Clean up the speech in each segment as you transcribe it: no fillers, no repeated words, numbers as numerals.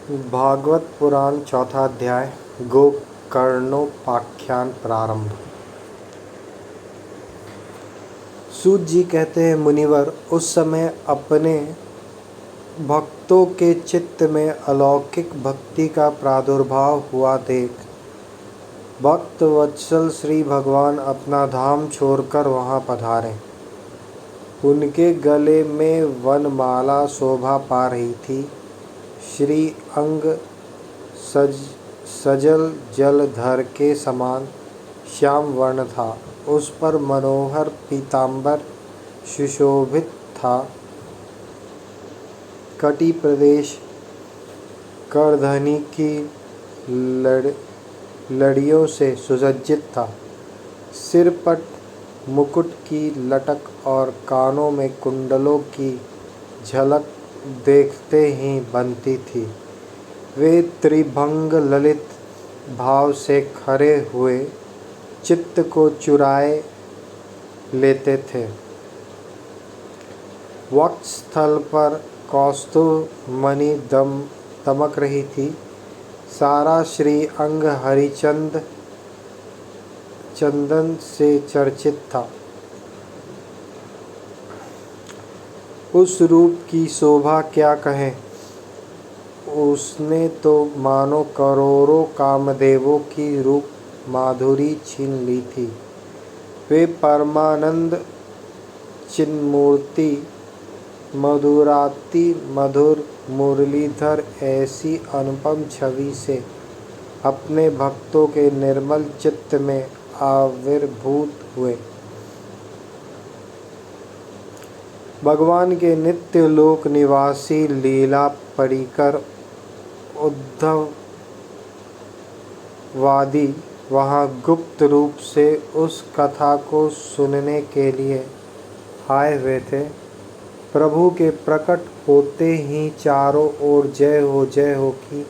भागवत पुराण चौथा अध्याय गोकर्णोपाख्यान प्रारंभ। सूत जी कहते हैं, मुनिवर, उस समय अपने भक्तों के चित्त में अलौकिक भक्ति का प्रादुर्भाव हुआ देख भक्त वत्सल श्री भगवान अपना धाम छोड़कर वहाँ पधारे। उनके गले में वनमाला शोभा पा रही थी। श्री अंग सजल जलधर के समान श्याम वर्ण था। उस पर मनोहर पीतांबर सुशोभित था। कटी प्रदेश करधनी की लड़ियों से सुसज्जित था। सिर पर मुकुट की लटक और कानों में कुंडलों की झलक देखते ही बनती थी। वे त्रिभंग ललित भाव से खरे हुए चित्त को चुराए लेते थे। वक्षस्थल पर कौस्तुभ मणि दमक रही थी। सारा श्री अंग चंदन से चर्चित था। उस रूप की शोभा क्या कहें। उसने तो मानो करोड़ों कामदेवों की रूप माधुरी छीन ली थी। वे परमानंद चिन्मूर्ति मधुराति मधुर मुरलीधर ऐसी अनुपम छवि से अपने भक्तों के निर्मल चित्त में आविर्भूत हुए। भगवान के नित्य लोक निवासी लीला परिकर उद्धववादी वहाँ गुप्त रूप से उस कथा को सुनने के लिए आए हुए थे। प्रभु के प्रकट होते ही चारों ओर जय हो की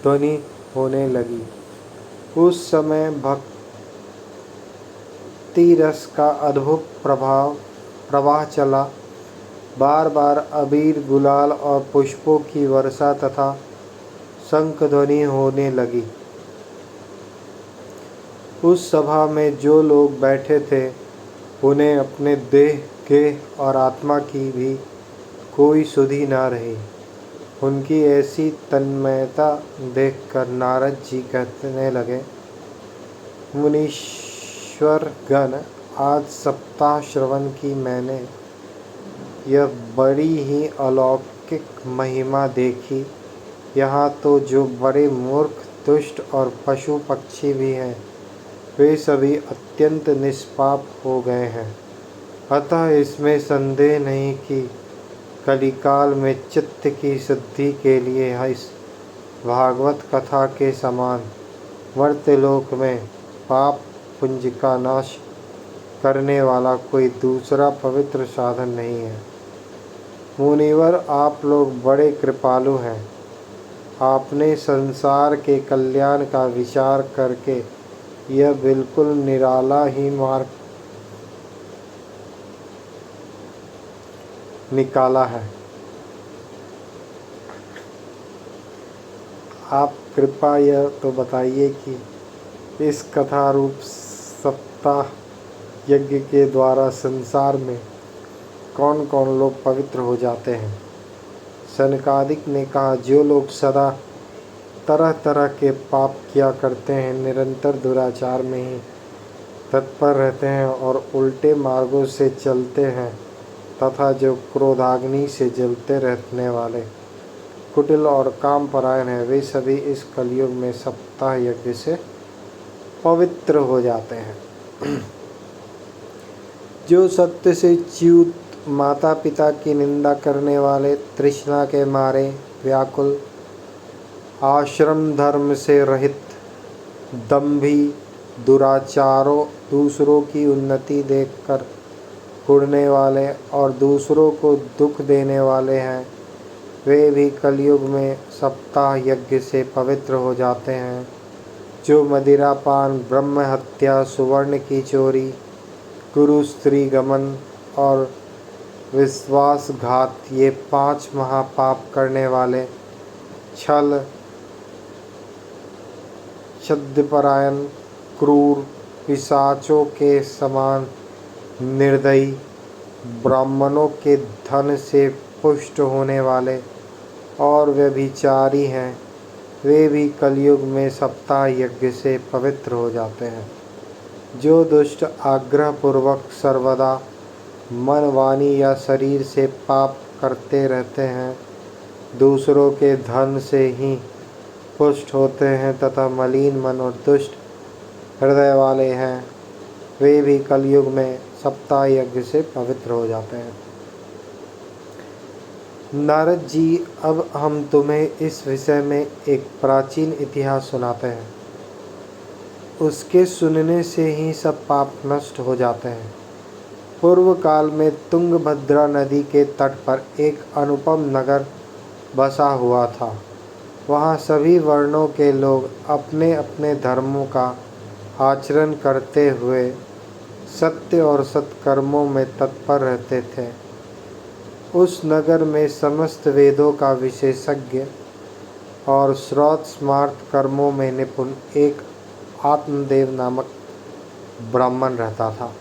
ध्वनि होने लगी। उस समय भक्ति रस का अद्भुत प्रवाह चला। बार बार अबीर गुलाल और पुष्पों की वर्षा तथा शंख ध्वनि होने लगी। उस सभा में जो लोग बैठे थे उन्हें अपने देह गेह और आत्मा की भी कोई सुधि न रही। उनकी ऐसी तन्मयता देखकर नारद जी कहने लगे, मुनीश्वर गण, आज सप्ताह श्रवण की मैंने यह बड़ी ही अलौकिक महिमा देखी। यहाँ तो जो बड़े मूर्ख दुष्ट और पशु पक्षी भी हैं वे सभी अत्यंत निष्पाप हो गए हैं। अतः इसमें संदेह नहीं कि कलिकाल में चित्त की शुद्धि के लिए इस भागवत कथा के समान मर्त्यलोक में पाप पुंज का नाश करने वाला कोई दूसरा पवित्र साधन नहीं है। मुनिवर, आप लोग बड़े कृपालु हैं। आपने संसार के कल्याण का विचार करके यह बिल्कुल निराला ही मार्ग निकाला है। आप कृपया यह तो बताइए कि इस कथा रूप सप्ताह यज्ञ के द्वारा संसार में कौन कौन लोग पवित्र हो जाते हैं। सनकादिक ने कहा, जो लोग सदा तरह तरह के पाप किया करते हैं, निरंतर दुराचार में ही तत्पर रहते हैं और उल्टे मार्गों से चलते हैं तथा जो क्रोधाग्नि से जलते रहने वाले कुटिल और कामपरायण हैं, वे सभी इस कलयुग में सप्ताह यज्ञ से पवित्र हो जाते हैं। जो सत्य से च्युत, माता पिता की निंदा करने वाले, तृष्णा के मारे व्याकुल, आश्रम धर्म से रहित, दंभी, दुराचारों, दूसरों की उन्नति देखकर कुढ़ने वाले और दूसरों को दुख देने वाले हैं, वे भी कलयुग में सप्ताह यज्ञ से पवित्र हो जाते हैं। जो मदिरापान, ब्रह्म हत्या, सुवर्ण की चोरी, गुरु स्त्री गमन और विश्वासघात, ये 5 महापाप करने वाले छल, छद्मपरायण, क्रूर, पिशाचों के समान निर्दयी, ब्राह्मणों के धन से पुष्ट होने वाले और व्यभिचारी हैं, वे भी कलयुग में सप्ताह यज्ञ से पवित्र हो जाते हैं। जो दुष्ट आग्रहपूर्वक सर्वदा मन, वाणी या शरीर से पाप करते रहते हैं, दूसरों के धन से ही पुष्ट होते हैं तथा मलिन मन और दुष्ट हृदय वाले हैं, वे भी कलयुग में सप्ताह यज्ञ से पवित्र हो जाते हैं। नारद जी, अब हम तुम्हें इस विषय में एक प्राचीन इतिहास सुनाते हैं। उसके सुनने से ही सब पाप नष्ट हो जाते हैं। पूर्व काल में तुंगभद्रा नदी के तट पर एक अनुपम नगर बसा हुआ था। वहाँ सभी वर्णों के लोग अपने अपने धर्मों का आचरण करते हुए सत्य और सत्कर्मों में तत्पर रहते थे। उस नगर में समस्त वेदों का विशेषज्ञ और श्रौत स्मार्त कर्मों में निपुण एक आत्मदेव नामक ब्राह्मण रहता था।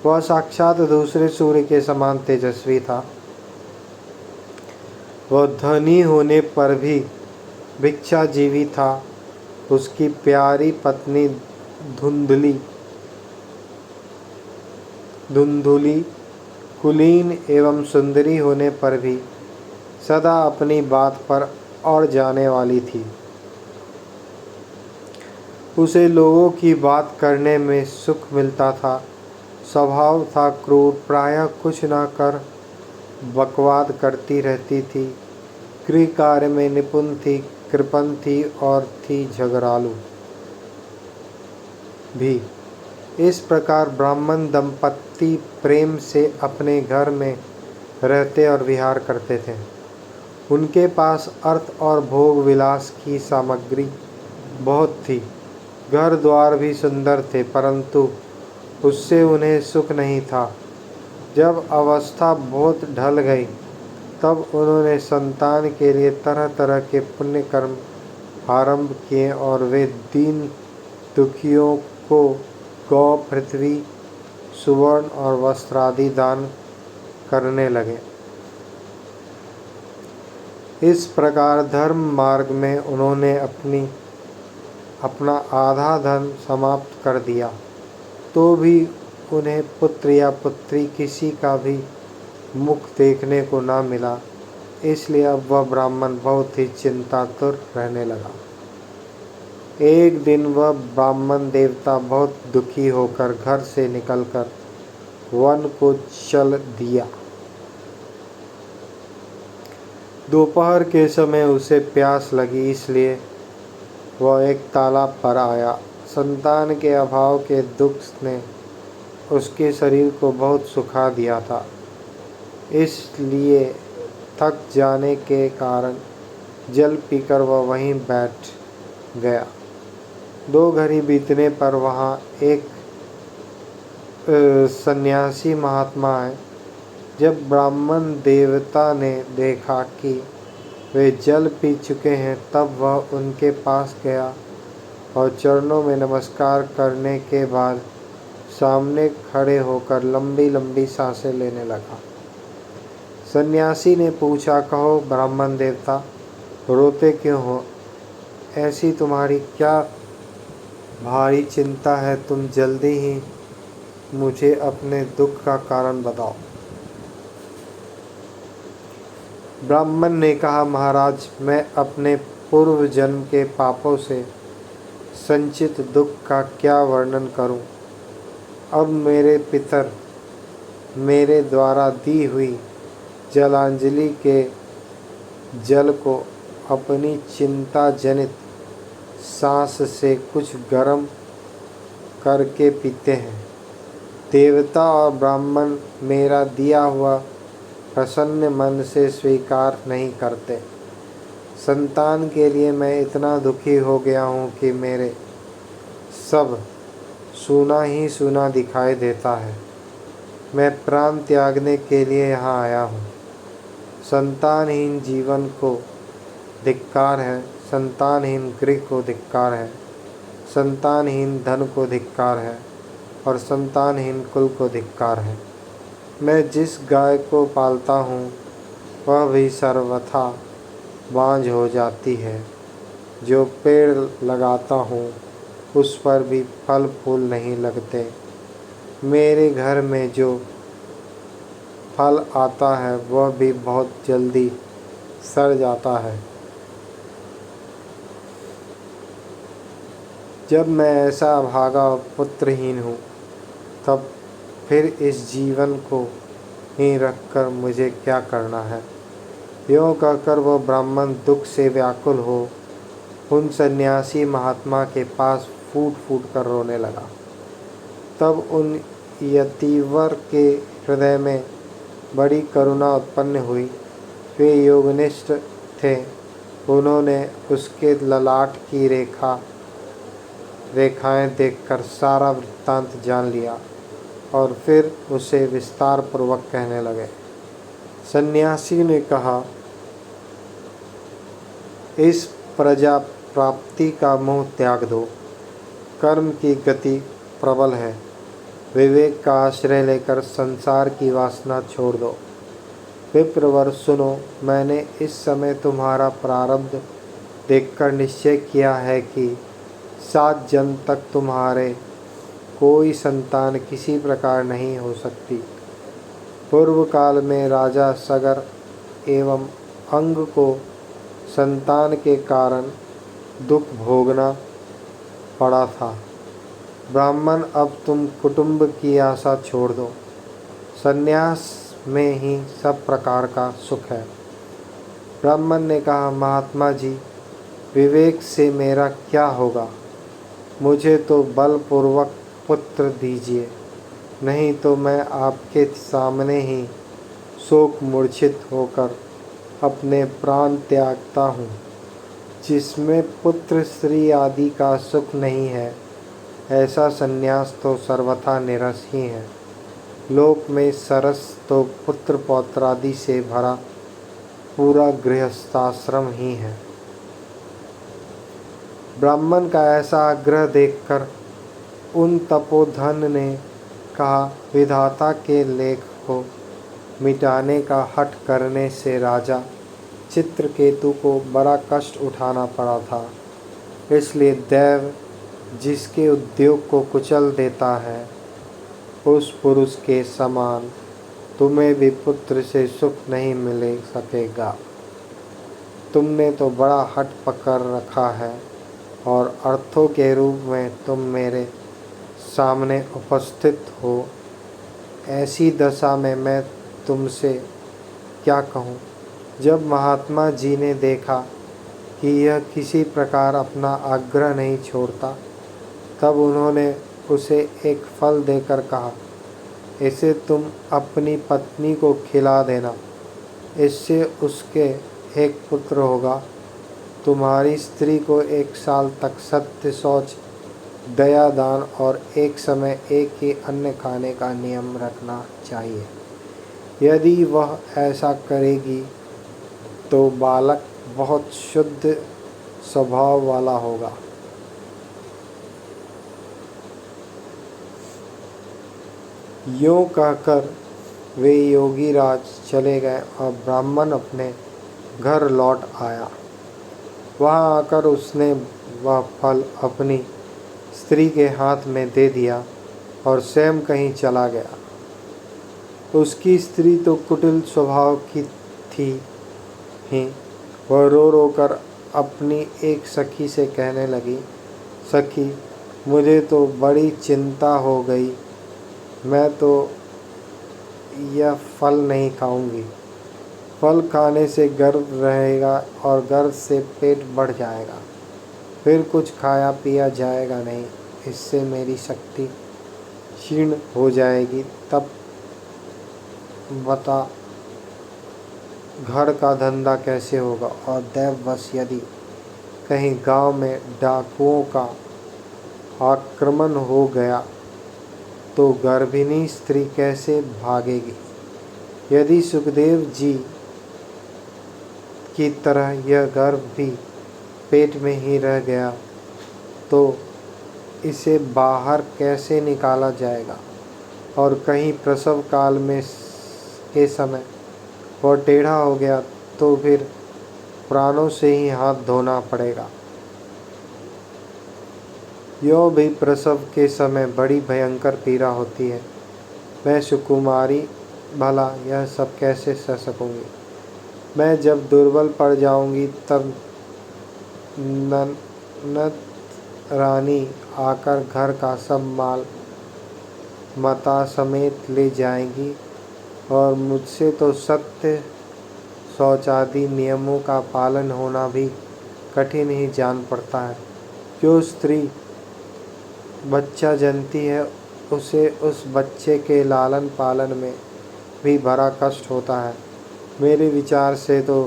वह साक्षात दूसरे सूर्य के समान तेजस्वी था। वह धनी होने पर भी भिक्षाजीवी था। उसकी प्यारी पत्नी धुंधुली कुलीन एवं सुंदरी होने पर भी सदा अपनी बात पर अड़ जाने वाली थी। उसे लोगों की बात करने में सुख मिलता था। स्वभाव था क्रूर, प्रायः कुछ न कर बकवाद करती रहती थी। गृह कार्य में निपुण थी, कृपण थी और थी झगड़ालू भी। इस प्रकार ब्राह्मण दंपत्ति प्रेम से अपने घर में रहते और विहार करते थे। उनके पास अर्थ और भोग विलास की सामग्री बहुत थी। घर द्वार भी सुंदर थे, परंतु उससे उन्हें सुख नहीं था। जब अवस्था बहुत ढल गई, तब उन्होंने संतान के लिए तरह तरह के पुण्य कर्म आरंभ किए और वे दीन दुखियों को गौ, पृथ्वी, सुवर्ण और वस्त्र आदि दान करने लगे। इस प्रकार धर्म मार्ग में उन्होंने अपना आधा धन समाप्त कर दिया, तो भी उन्हें पुत्र या पुत्री किसी का भी मुख देखने को न मिला। इसलिए अब वह ब्राह्मण बहुत ही चिंतातुर रहने लगा। एक दिन वह ब्राह्मण देवता बहुत दुखी होकर घर से निकलकर वन को चल दिया। दोपहर के समय उसे प्यास लगी, इसलिए वह एक तालाब पर आया। संतान के अभाव के दुख ने उसके शरीर को बहुत सुखा दिया था, इसलिए थक जाने के कारण जल पीकर वह वहीं बैठ गया। 2 घड़ी बीतने पर वहाँ एक सन्यासी महात्मा आए। जब ब्राह्मण देवता ने देखा कि वे जल पी चुके हैं, तब वह उनके पास गया और चरणों में नमस्कार करने के बाद सामने खड़े होकर लंबी लंबी सांसें लेने लगा। सन्यासी ने पूछा, कहो ब्राह्मण देवता, रोते क्यों हो? ऐसी तुम्हारी क्या भारी चिंता है? तुम जल्दी ही मुझे अपने दुख का कारण बताओ। ब्राह्मण ने कहा, महाराज, मैं अपने पूर्व जन्म के पापों से संचित दुख का क्या वर्णन करूं? अब मेरे पितर मेरे द्वारा दी हुई जलांजलि के जल को अपनी चिंता जनित सांस से कुछ गर्म करके पीते हैं। देवता और ब्राह्मण मेरा दिया हुआ प्रसन्न मन से स्वीकार नहीं करते। संतान के लिए मैं इतना दुखी हो गया हूँ कि मेरे सब सूना ही सूना दिखाई देता है। मैं प्राण त्यागने के लिए यहाँ आया हूँ। संतानहीन जीवन को धिक्कार है, संतानहीन गृह को धिक्कार है, संतानहीन धन को धिक्कार है और संतानहीन कुल को धिक्कार है। मैं जिस गाय को पालता हूँ वह भी सर्वथा बांझ हो जाती है। जो पेड़ लगाता हूँ उस पर भी फल फूल नहीं लगते। मेरे घर में जो फल आता है वह भी बहुत जल्दी सड़ जाता है। जब मैं ऐसा अभागा पुत्रहीन हूँ तब फिर इस जीवन को ही रखकर मुझे क्या करना है। यों कहकर वह ब्राह्मण दुख से व्याकुल हो उन सन्यासी महात्मा के पास फूट फूट कर रोने लगा। तब उन यतिवर के हृदय में बड़ी करुणा उत्पन्न हुई। वे योगनिष्ठ थे। उन्होंने उसके ललाट की रेखाएं देखकर सारा वृत्तांत जान लिया और फिर उसे विस्तार पूर्वक कहने लगे। सन्यासी ने कहा, इस प्रजा प्राप्ति का मोह त्याग दो। कर्म की गति प्रबल है। विवेक का आश्रय लेकर संसार की वासना छोड़ दो। विप्रवर सुनो, मैंने इस समय तुम्हारा प्रारब्ध देखकर निश्चय किया है कि 7 जन्म तक तुम्हारे कोई संतान किसी प्रकार नहीं हो सकती। पूर्व काल में राजा सगर एवं अंग को संतान के कारण दुख भोगना पड़ा था। ब्राह्मण, अब तुम कुटुंब की आशा छोड़ दो। संन्यास में ही सब प्रकार का सुख है। ब्राह्मण ने कहा, महात्मा जी, विवेक से मेरा क्या होगा। मुझे तो बलपूर्वक पुत्र दीजिए, नहीं तो मैं आपके सामने ही शोक मूर्छित होकर अपने प्राण त्यागता हूँ। जिसमें पुत्र स्त्री आदि का सुख नहीं है ऐसा संन्यास तो सर्वथा निरस ही है। लोक में सरस तो पुत्र पौत्रादि से भरा पूरा गृहस्थाश्रम ही है। ब्राह्मण का ऐसा आग्रह देखकर उन तपोधन ने कहा, विधाता के लेख को मिटाने का हठ करने से राजा चित्रकेतु को बड़ा कष्ट उठाना पड़ा था। इसलिए दैव जिसके उद्योग को कुचल देता है उस पुरुष के समान तुम्हें भी पुत्र से सुख नहीं मिल सकेगा। तुमने तो बड़ा हठ पकड़ रखा है और अर्थों के रूप में तुम मेरे सामने उपस्थित हो। ऐसी दशा में मैं तुमसे क्या कहूँ। जब महात्मा जी ने देखा कि यह किसी प्रकार अपना आग्रह नहीं छोड़ता तब उन्होंने उसे एक फल देकर कहा, इसे तुम अपनी पत्नी को खिला देना। इससे उसके एक पुत्र होगा। तुम्हारी स्त्री को 1 साल तक सत्य, शौच, दया, दान और एक समय एक ही अन्न खाने का नियम रखना चाहिए। यदि वह ऐसा करेगी तो बालक बहुत शुद्ध स्वभाव वाला होगा। यूँ कहकर वे योगीराज चले गए और ब्राह्मण अपने घर लौट आया। वहाँ आकर उसने वह फल अपनी स्त्री के हाथ में दे दिया और स्वयं कहीं चला गया। उसकी स्त्री तो कुटिल स्वभाव की थी ही। वह रो रो कर अपनी एक सखी से कहने लगी, सखी, मुझे तो बड़ी चिंता हो गई। मैं तो यह फल नहीं खाऊंगी। फल खाने से गर्व रहेगा और गर्व से पेट बढ़ जाएगा। फिर कुछ खाया पिया जाएगा नहीं। इससे मेरी शक्ति क्षीण हो जाएगी। तब बता, घर का धंधा कैसे होगा। और दैववश यदि कहीं गांव में डाकुओं का आक्रमण हो गया तो गर्भिणी स्त्री कैसे भागेगी। यदि सुखदेव जी की तरह यह गर्भ भी पेट में ही रह गया तो इसे बाहर कैसे निकाला जाएगा? और कहीं प्रसव काल में के समय वह टेढ़ा हो गया तो फिर प्राणों से ही हाथ धोना पड़ेगा। यो भी प्रसव के समय बड़ी भयंकर पीड़ा होती है। मैं सुकुमारी भला यह सब कैसे सह सकूंगी? मैं जब दुर्बल पड़ जाऊंगी तब ननद रानी आकर घर का सब माल मता समेत ले जाएंगी और मुझसे तो सत्य शौचादि नियमों का पालन होना भी कठिन ही जान पड़ता है। जो स्त्री बच्चा जनती है उसे उस बच्चे के लालन पालन में भी बड़ा कष्ट होता है। मेरे विचार से तो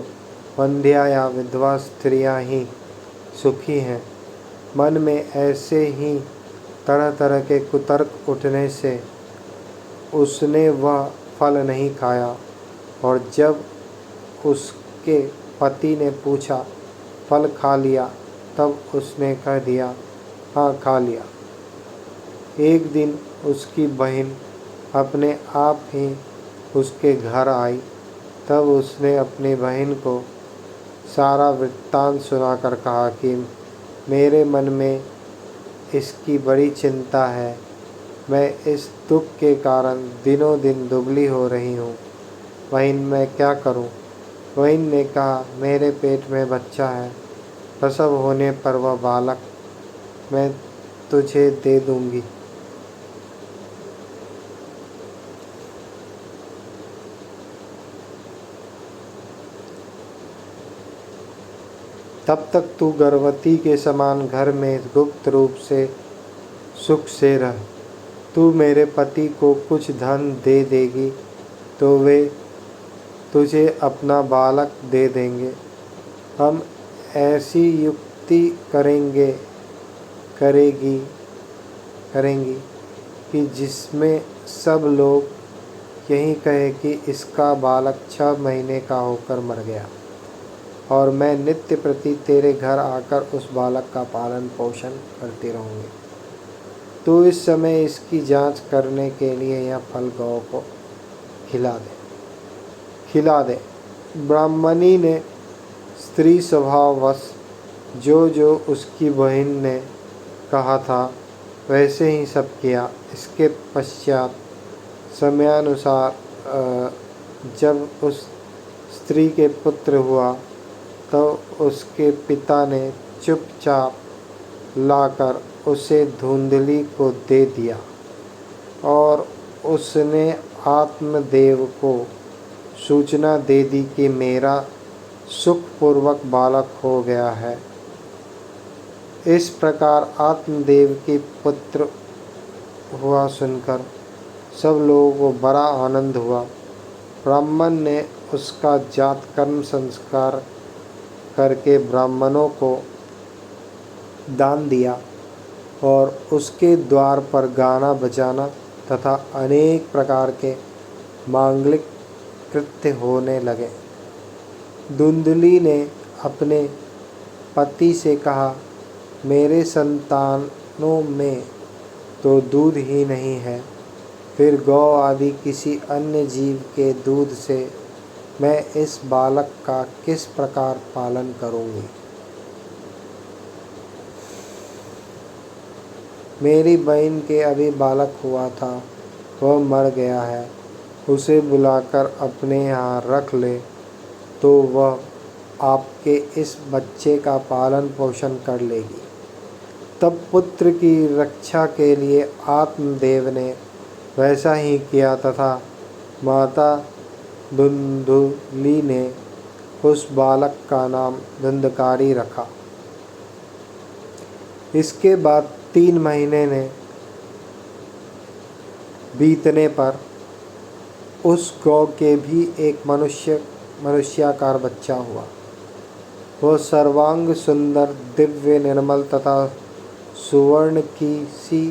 वंध्या या विधवा स्त्रियां ही सुखी हैं। मन में ऐसे ही तरह तरह के कुतर्क उठने से उसने वह फल नहीं खाया और जब उसके पति ने पूछा फल खा लिया तब उसने कह दिया हाँ खा लिया। एक दिन उसकी बहन अपने आप ही उसके घर आई। तब उसने अपनी बहन को सारा वृत्तांत सुनाकर कहा कि मेरे मन में इसकी बड़ी चिंता है। मैं इस दुख के कारण दिनों दिन दुबली हो रही हूँ। बहन मैं क्या करूँ? बहन ने कहा मेरे पेट में बच्चा है। प्रसव होने पर वह बालक मैं तुझे दे दूँगी। तब तक तू गर्भवती के समान घर में गुप्त रूप से सुख से रह। तू मेरे पति को कुछ धन दे देगी तो वे तुझे अपना बालक दे देंगे। हम ऐसी युक्ति करेंगी कि जिसमें सब लोग यही कहे कि इसका बालक 6 महीने का होकर मर गया और मैं नित्य प्रति तेरे घर आकर उस बालक का पालन पोषण करती रहूँगी। तो इस समय इसकी जांच करने के लिए यह फल गौ को खिला दे। ब्राह्मणी ने स्त्री स्वभाववश जो जो उसकी बहन ने कहा था वैसे ही सब किया। इसके पश्चात समयानुसार जब उस स्त्री के पुत्र हुआ तो उसके पिता ने चुपचाप लाकर उसे धुंधली को दे दिया और उसने आत्मदेव को सूचना दे दी कि मेरा सुखपूर्वक बालक हो गया है। इस प्रकार आत्मदेव के पुत्र हुआ सुनकर सब लोगों को बड़ा आनंद हुआ। ब्राह्मण ने उसका जात कर्म संस्कार करके ब्राह्मणों को दान दिया और उसके द्वार पर गाना बजाना तथा अनेक प्रकार के मांगलिक कृत्य होने लगे। धुंधली ने अपने पति से कहा मेरे संतानों में तो दूध ही नहीं है, फिर गौ आदि किसी अन्य जीव के दूध से मैं इस बालक का किस प्रकार पालन करूँगी? मेरी बहन के अभी बालक हुआ था, वह मर गया है। उसे बुलाकर अपने यहाँ रख ले तो वह आपके इस बच्चे का पालन पोषण कर लेगी। तब पुत्र की रक्षा के लिए आत्मदेव ने वैसा ही किया तथा माता धुंधुली ने उस बालक का नाम धुंधकारी रखा। इसके बाद 3 महीने ने बीतने पर उस गौ के भी एक मनुष्याकार बच्चा हुआ। वह सर्वांग सुंदर, दिव्य, निर्मल तथा सुवर्ण की सी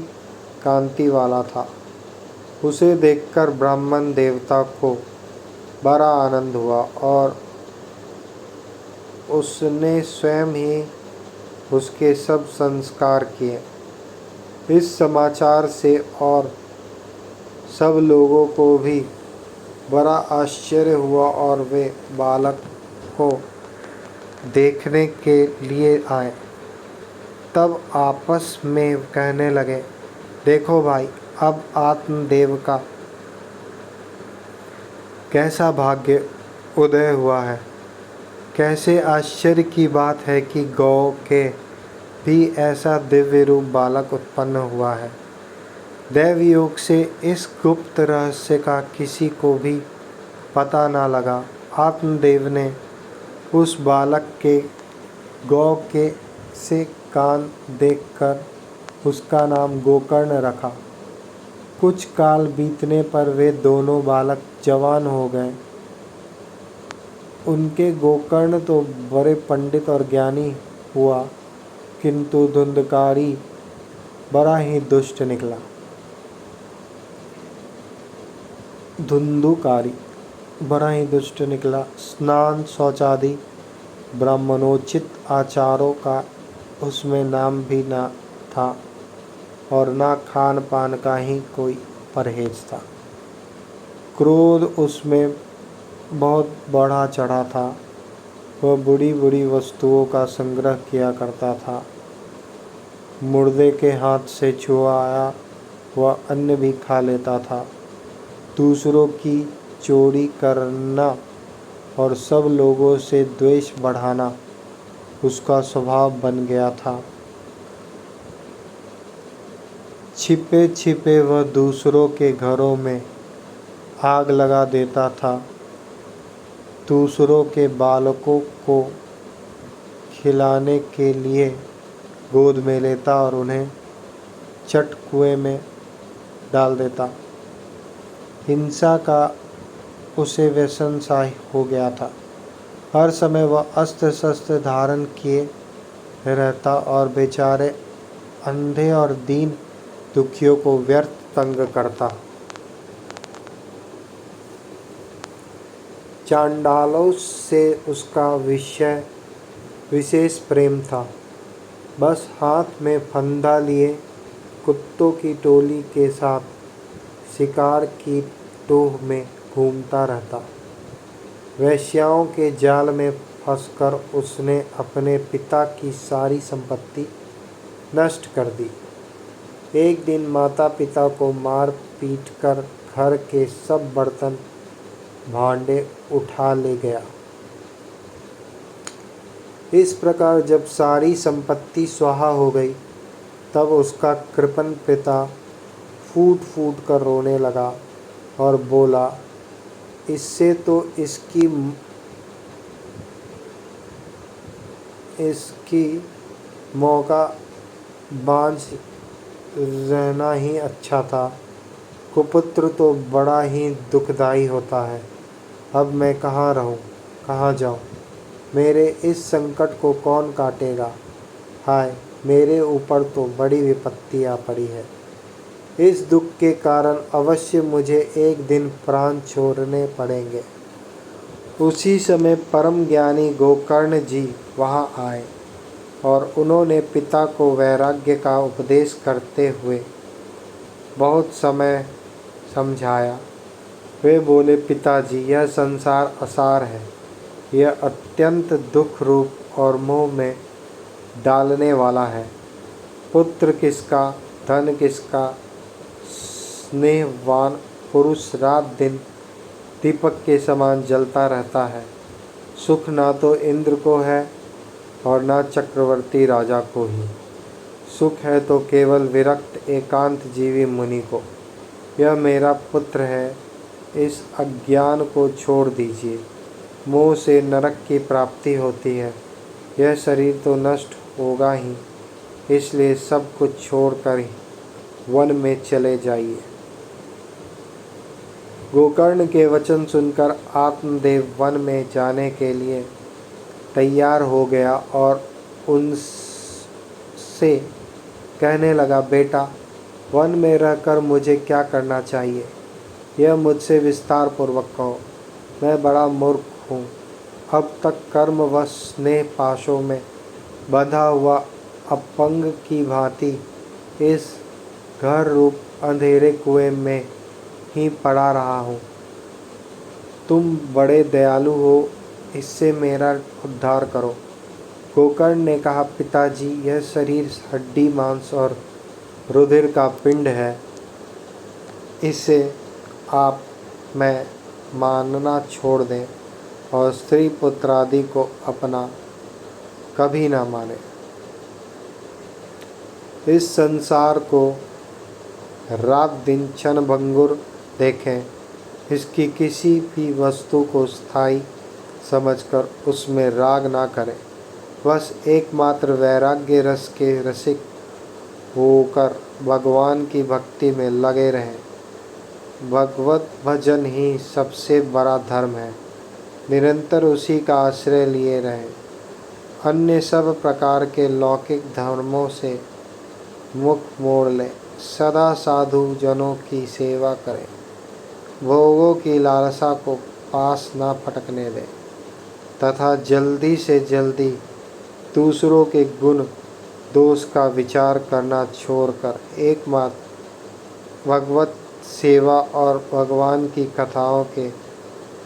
कांति वाला था। उसे देखकर ब्राह्मण देवता को बड़ा आनंद हुआ और उसने स्वयं ही उसके सब संस्कार किए। इस समाचार से और सब लोगों को भी बड़ा आश्चर्य हुआ और वे बालक को देखने के लिए आए। तब आपस में कहने लगे, देखो भाई, अब आत्मदेव का कैसा भाग्य उदय हुआ है। कैसे आश्चर्य की बात है कि गौ के भी ऐसा दिव्य रूप बालक उत्पन्न हुआ है। दैव योग से इस गुप्त रहस्य का किसी को भी पता न लगा। आत्मदेव ने उस बालक के गौ के से कान देखकर उसका नाम गोकर्ण रखा। कुछ काल बीतने पर वे दोनों बालक जवान हो गए। उनके गोकर्ण तो बड़े पंडित और ज्ञानी हुआ, किंतु धुंधकारी बड़ा ही दुष्ट निकला। धुंधुकारी बड़ा ही दुष्ट निकला। स्नान शौचादि ब्राह्मणोचित आचारों का उसमें नाम भी न था और न खान पान का ही कोई परहेज था। क्रोध उसमें बहुत बढ़ा चढ़ा था। वह बुरी बुरी वस्तुओं का संग्रह किया करता था। मुर्दे के हाथ से छुआ आया वह अन्न भी खा लेता था। दूसरों की चोरी करना और सब लोगों से द्वेष बढ़ाना उसका स्वभाव बन गया था। छिपे छिपे वह दूसरों के घरों में आग लगा देता था। दूसरों के बालकों को खिलाने के लिए गोद में लेता और उन्हें चट कुएं में डाल देता। हिंसा का उसे व्यसन सा हो गया था। हर समय वह अस्त्र शस्त्र धारण किए रहता और बेचारे अंधे और दीन दुखियों को व्यर्थ तंग करता। चांडालों से उसका विशेष प्रेम था। बस हाथ में फंदा लिए कुत्तों की टोली के साथ शिकार की टोह में घूमता रहता। वेश्याओं के जाल में फंसकर उसने अपने पिता की सारी संपत्ति नष्ट कर दी। एक दिन माता पिता को मार पीट कर घर के सब बर्तन भांडे उठा ले गया। इस प्रकार जब सारी संपत्ति स्वाहा हो गई, तब उसका कृपण पिता फूट फूट कर रोने लगा और बोला, इससे तो इसकी मौका बांझ रहना ही अच्छा था। कुपुत्र तो बड़ा ही दुखदाई होता है। अब मैं कहाँ रहूं, कहाँ जाऊं? मेरे इस संकट को कौन काटेगा? हाय, मेरे ऊपर तो बड़ी विपत्ति आ पड़ी है। इस दुख के कारण अवश्य मुझे एक दिन प्राण छोड़ने पड़ेंगे। उसी समय परम ज्ञानी गोकर्ण जी वहाँ आए और उन्होंने पिता को वैराग्य का उपदेश करते हुए बहुत समय समझाया। वे बोले, पिताजी, यह संसार असार है। यह अत्यंत दुख रूप और मोह में डालने वाला है। पुत्र किसका, धन किसका, स्नेहवान पुरुष रात दिन दीपक के समान जलता रहता है। सुख ना तो इंद्र को है और ना चक्रवर्ती राजा को ही। सुख है तो केवल विरक्त एकांत जीवी मुनि को। यह मेरा पुत्र है, इस अज्ञान को छोड़ दीजिए। मोह से नरक की प्राप्ति होती है। यह शरीर तो नष्ट होगा ही, इसलिए सब कुछ छोड़कर वन में चले जाइए। गोकर्ण के वचन सुनकर आत्मदेव वन में जाने के लिए तैयार हो गया और उनसे कहने लगा, बेटा, वन में रहकर मुझे क्या करना चाहिए, यह मुझसे विस्तार पूर्वक कहो। मैं बड़ा मूर्ख हूँ। अब तक कर्मवश स्नेह पाशों में बंधा हुआ अपंग की भांति इस घर रूप अंधेरे कुएं में ही पड़ा रहा हूँ। तुम बड़े दयालु हो, इससे मेरा उद्धार करो। गोकर्ण ने कहा, पिताजी, यह शरीर हड्डी मांस और रुधिर का पिंड है। इसे आप मैं मानना छोड़ दें और स्त्री पुत्र आदि को अपना कभी ना माने। इस संसार को रात दिन क्षणभंगुर देखें, इसकी किसी भी वस्तु को स्थायी समझकर उसमें राग ना करें। बस एकमात्र वैराग्य रस के रसिक होकर भगवान की भक्ति में लगे रहें। भगवत भजन ही सबसे बड़ा धर्म है। निरंतर उसी का आश्रय लिए रहें। अन्य सब प्रकार के लौकिक धर्मों से मुख मोड़ लें। सदा साधु जनों की सेवा करें। भोगों की लालसा को पास ना फटकने दें तथा जल्दी से जल्दी दूसरों के गुण दोष का विचार करना छोड़कर एकमात्र भगवत सेवा और भगवान की कथाओं के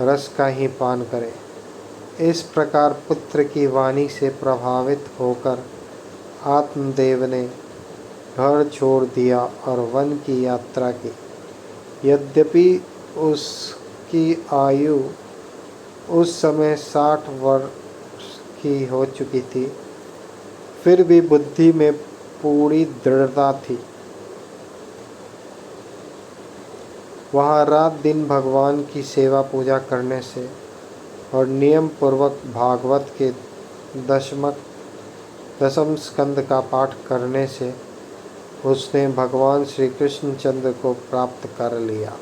रस का ही पान करें। इस प्रकार पुत्र की वाणी से प्रभावित होकर आत्मदेव ने घर छोड़ दिया और वन की यात्रा की। यद्यपि उसकी आयु उस समय 60 वर्ष की हो चुकी थी, फिर भी बुद्धि में पूरी दृढ़ता थी। वहाँ रात दिन भगवान की सेवा पूजा करने से और नियम पूर्वक भागवत के दशम स्कंद का पाठ करने से उसने भगवान श्री कृष्णचंद्र को प्राप्त कर लिया।